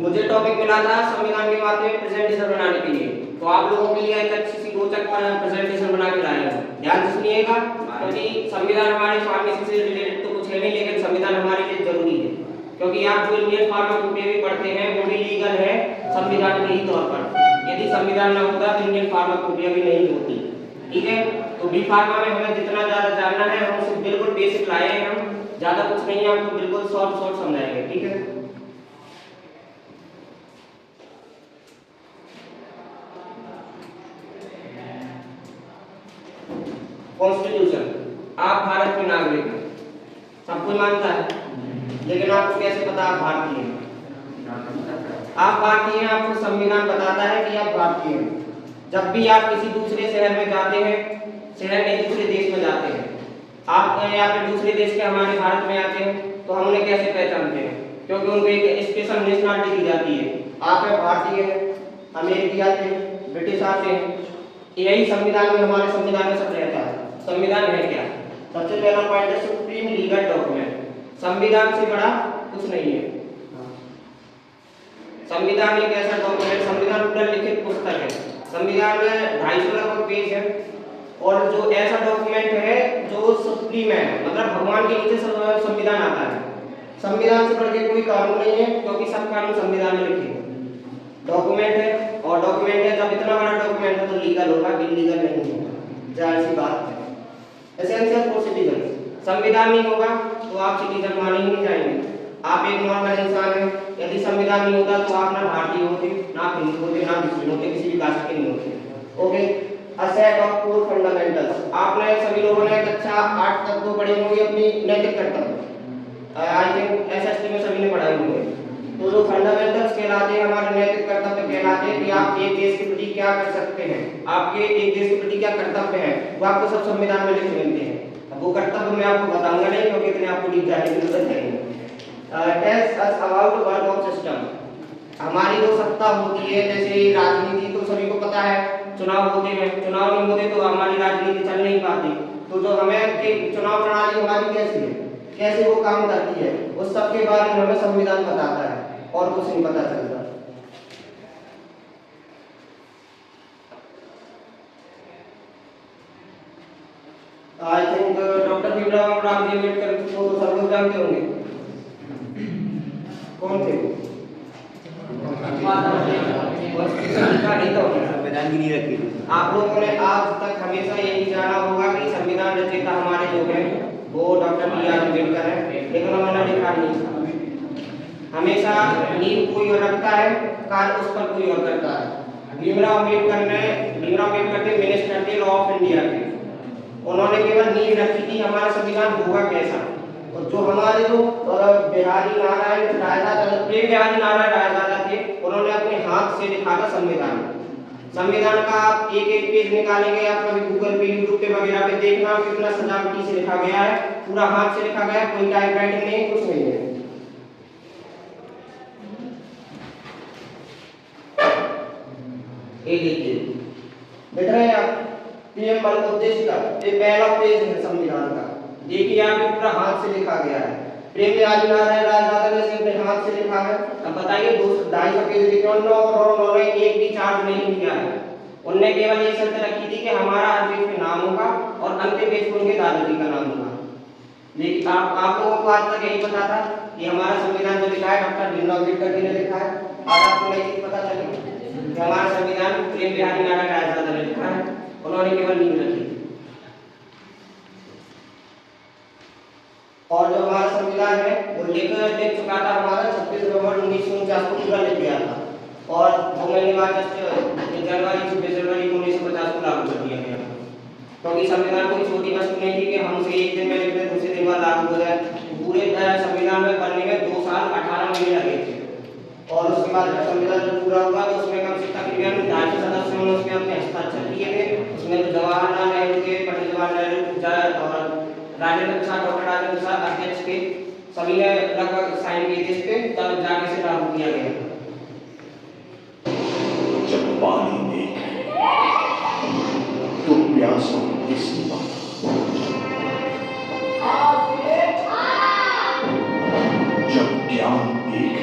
मुझे टॉपिक मिला था संविधान के बारे में प्रेजेंटेशन बनाने के लिए, तो आप लोगों के लिए एक अच्छी सी रोचक प्रेजेंटेशन बना के लाया हूँ। ध्यान से सुनिएगा, क्योंकि संविधान हमारे फार्मेसी से रिलेटेड तो कुछ है नहीं, लेकिन संविधान हमारे लिए जरूरी है, क्योंकि आप जो इंडियन फार्माकोपिया भी पढ़ते हैं वो भी लीगल है संविधान के ही तौर पर। यदि संविधान न होता तो इंडियन फार्माकोपिया भी नहीं होती। ठीक है, तो बी फार्मा में हमें जितना ज्यादा जानना है हम उसे बिल्कुल बेसिक लाए हैं, हम ज्यादा कुछ नहीं है, आपको बिल्कुल शॉर्ट समझाएंगे। ठीक है, कॉन्स्टिट्यूशन, आप भारत के नागरिक हैं, सब कोई मानता है, लेकिन आपको कैसे पता आप भारतीय हैं? आप भारतीय हैं, आपको संविधान बताता है कि आप भारतीय हैं। जब भी आप किसी दूसरे शहर में जाते हैं, शहर में दूसरे देश में जाते हैं, आप यहाँ पे दूसरे देश के हमारे भारत में आते हैं, तो हम उन्हें कैसे पहचानते हैं? क्योंकि उनको एक स्पेशल नेशनलिटी दी जाती है। आप भारतीय हैं, अमेरिकी आते हैं, ब्रिटिश आते हैं, यही संविधान में, हमारे संविधान में सब रहता है। संविधान है क्या? सबसे पहला पॉइंट है सुप्रीम लीगल डॉक्यूमेंट। संविधान से बड़ा कुछ नहीं है। संविधान एक ऐसा डॉक्यूमेंट, संविधान पूरा लिखित पुस्तक है। संविधान में 250 लगभग पेज है, और जो ऐसा डॉक्यूमेंट है जो सुप्रीम है, मतलब भगवान के नीचे संविधान आता है। संविधान से बढ़ के कोई कानून नहीं है, क्योंकि सब कानून संविधान में लिखे हैं। डॉक्यूमेंट है, और डॉक्यूमेंट है, जब इतना बड़ा डॉक्यूमेंट है तो लीगल होगा, इलीगल नहीं होगा, जाहिर सी बात है। एसेंशियल फॉर सिटीजन, संविधान नहीं होगा तो आप सिटीजन माने ही नहीं जाएंगे। आप एक नॉर्मल इंसान हैं, यदि संविधान नहीं होता तो आप ना भारतीय होते, ना हिंदू होते, ना मुस्लिम होते, किसी भी कास्ट के नहीं होते। Okay, a set of core fundamentals, आपने सभी लोगों ने कक्षा 8 तक तो पढ़े होंगे अपनी नैतिक कर्तव्य, आई थिंक एसएसटी में सभी ने पढ़ाए होंगे। तो जो फंडामेंटल्स कहलाते हैं, हमारे नैतिक कर्तव्य कहलाते हैं कि आप एक देश के प्रति क्या कर सकते हैं, आपके एक देश के प्रति क्या कर्तव्य है, वो आपको सब संविधान में लिखे मिलते हैं। अब वो कर्तव्य मैं आपको बताऊंगा नहीं, क्योंकि इतने आपको डीप जाने की जरूरत है। Tells us about work of system, हमारी जो सत्ता होती है, जैसे राजनीति तो सभी को पता है, चुनाव होते हैं, चुनाव नहीं होते तो हमारी राजनीति चल नहीं पाती। तो जो हमें चुनाव प्रणाली हमारी कैसी है, कैसे वो काम करती है, उस सब के बारे में हमें संविधान बताता है, और कुछ नहीं पता चलता। I think doctor Bhimrao Ambedkar को तो सब लोग जानते होंगे। कौन थे वो? संविधान की नींव रखी। आप लोगों ने आज तक हमेशा यही जाना होगा कि संविधान रचयिता हमारे जो हैं वो डॉक्टर BR अम्बेडकर है, लेकिन उन्होंने लिखा नहीं था। हमेशा नींव कोई और रखता है, कार्य उस पर कोई और करता है। भीमराव अम्बेडकर थे मिनिस्टर थे लॉ ऑफ इंडिया के, उन्होंने केवल नींव रखी थी हमारा संविधान होगा कैसा। और जो हमारे जो बिहारी नारायण रायदादा थे, उन्होंने अपने हाथ से लिखा था संविधान। संविधान का आप एक एक पेज निकालेंगे, आप कभी गूगल पे, यूट्यूब पे वगैरह पे देखना कितना सजावटी से लिखा गया है, पूरा हाथ से लिखा गया है, कोई टाइपराइटिंग नहीं, कुछ नहीं है। ये देखिए, देख रहे हैं आप, पीएम उद्देश्य का ये पहला पेज है संविधान का। देखिए आप, पूरा हाथ से लिखा गया है। प्रेमचंद नारायण रायदादा ने अपने हाथ से लिखा है। अब बताइए 200-250 पेज लिखे, उन्होंने एक भी चार्ज नहीं लिया है। उनने केवल ये शर्त रखी थी कि हमारा हर पेज पे नाम होगा और अंतिम पेज पे उनके दादाजी का नाम होगा। लेकिन आप लोगों को आज तक यही पता था कि हमारा संविधान जो लिखा है डॉक्टर भीमराव अम्बेडकर जी ने लिखा है। आज आपको नई चीज पता चली कि हमारा संविधान प्रेम बिहारी नारायण रायदादा ने लिखा है, उन्होंने केवल नींव रखी। और जो हमारा संविधान है वो लिख चुका था हमारा 26 नवंबर 1949 को पूरा लिख गया था, और 2 महीने बाद जनवरी 26 जनवरी 1950 को लागू कर दिया गया। क्योंकि संविधान कोई छोटी वस्तु नहीं थी कि हम उसे एक दिन में लिख दें दूसरे दिन बाद लागू हो जाए। पूरे संविधान में बनने में 2 साल 18 महीने लगे थे, और उसके बाद जब संविधान जब पूरा हुआ तो उसमें कम से तकरीबन 250 सदस्यों ने उसमें अपने हस्ताक्षर किए थे। उसमें जवाहरलाल नेहरू के, पंडित जवाहरलाल नेहरू और राजेंद्र प्रसाद, डॉक्टर राजेंद्र प्रसाद अध्यक्ष के, सभी ने लगभग साइन किए थे इस पे, तब जाके से लागू किया गया। जब पानी देख तो प्यासों किसकी बात, जब ज्ञान देख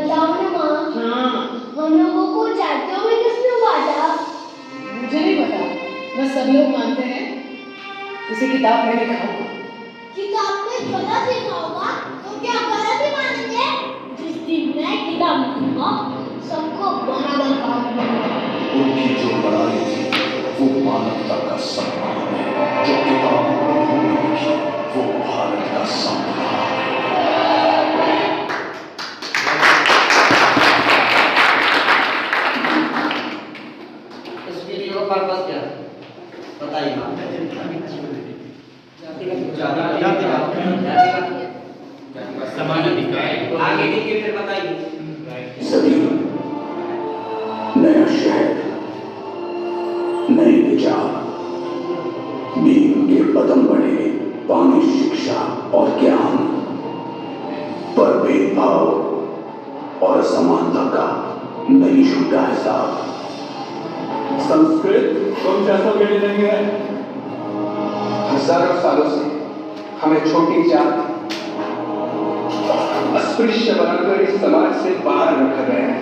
बताओ ना माँ। हाँ, हम लोगों को जातियों में किसने बांटा? मुझे नहीं पता, बस सब लोग मानते हैं इसे किताब में लिखा होगा। किताब में गलत लिखा होगा तो क्या गलत ही मानेंगे? जिस दिन मैं किताब लिखूंगा सबको बराबर काम दूंगा। उनकी जो लड़ाई थी वो मानवता का सम्मान है, जो किताब उन्होंने लिखी वो भारत का संविधान है। इस वीडियो का पर्पस क्या है बताइए। समान अधिकार आगे देखिए फिर बताइए। सभी नया शहर, नए विचार, बीम के कदम बढ़े, पानी, शिक्षा और ज्ञान पर भेदभाव और असमानता का नहीं छूटा हिसाब। संस्कृत तुम जैसा भी नहीं है। हजारों सालों से हमें छोटी जात अस्पृश्य बनाकर इस समाज से बाहर रखा गया है।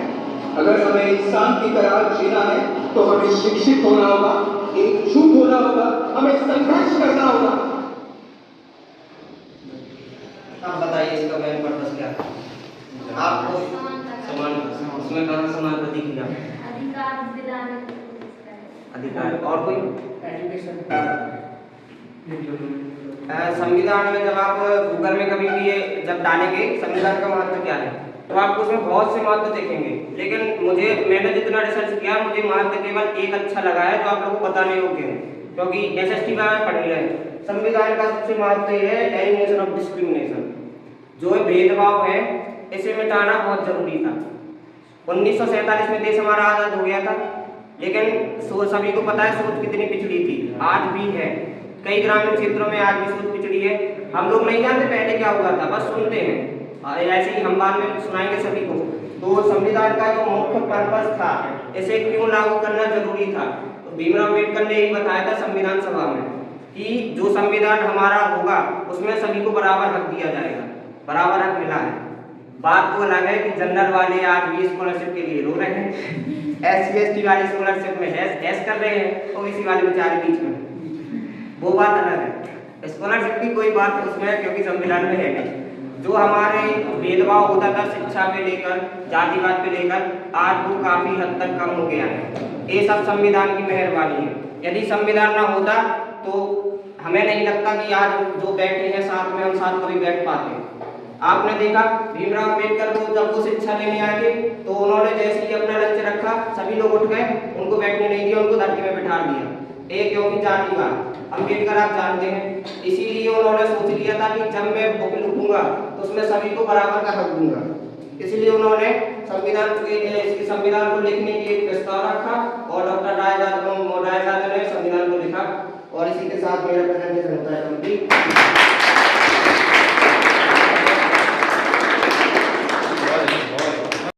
अगर हमें इंसान की तरह जीना है तो हमें शिक्षित होना होगा, एकजुट होना होगा, हमें संघर्ष करना होगा। आप बताइए इसका मेन पर्पस क्या है? आपको समान, उसमें कहाँ समानता दिखी ना? अधिकार और कोई संविधान में जब आप गूगल में कभी भी ये जब डालेंगे संविधान का महत्व क्या है तो आपको उसमें बहुत से महत्व देखेंगे, लेकिन मैंने जितना रिसर्च किया मुझे महत्व केवल एक अच्छा लगा है जो आप लोगों को बताने योग्य है, क्योंकि SST में आप पढ़ रहे हैं। संविधान का सबसे महत्व ये है एलिमिनेशन ऑफ डिस्क्रिमिनेशन, जो भेदभाव है इसे मिटाना बहुत जरूरी था। 1947 में देश हमारा आजाद हो गया था, लेकिन सभी को पता है सोच कितनी पिछड़ी थी, आज भी है। कई ग्रामीण क्षेत्रों में आज भी सोच पिछड़ी है। हम लोग नहीं जानते पहले क्या हुआ था, बस सुनते हैं, ऐसे ही हम बाद में सुनाएंगे सभी को। तो संविधान का जो मुख्य पर्पस था, इसे क्यों लागू करना जरूरी था, तो भीमराव अम्बेडकर ने यही बताया था संविधान सभा में कि जो संविधान हमारा होगा उसमें सभी को बराबर हक दिया जाएगा। बराबर हक मिला है। बात तो अलग है कि जनरल वाले आज भी स्कॉलरशिप के लिए रो रहे हैं, SC ST वाले स्कॉलरशिप में एस कर रहे हैं, OBC वाले बेचारे बीच में, वो बात अलग है। स्कॉलरशिप की कोई बात उसमें है क्योंकि संविधान में है नहीं। जो हमारे भेदभाव होता था शिक्षा पे लेकर, जातिवाद पे लेकर, आज वो काफी हद तक कम हो गया है। ये सब संविधान की मेहरबानी है। यदि संविधान ना होता तो हमें नहीं लगता कि आज जो बैठे हैं साथ में हम साथ कभी बैठ पाते। आपने देखा भीमराव अम्बेडकर को जब वो शिक्षा लेने आए थे तो उन्होंने जैसे ही अपना लक्ष्य रखा सभी लोग उठ गए, उनको बैठने नहीं दिया, उनको धरती में बिठा दिया। एक क्योंकि जातिवाद अम्बेडकर आप जानते हैं, इसीलिए उन्होंने सोच लिया था कि जब मैं बुक लिखूंगा तो उसमें सभी को बराबर का हक दूंगा। इसलिए उन्होंने संविधान को लिखने की एक प्रस्ताव रखा और डॉक्टर रायजादा ने संविधान को लिखा। और इसी के साथ मेरा प्रेजेंटेशन होता है कंप्लीट।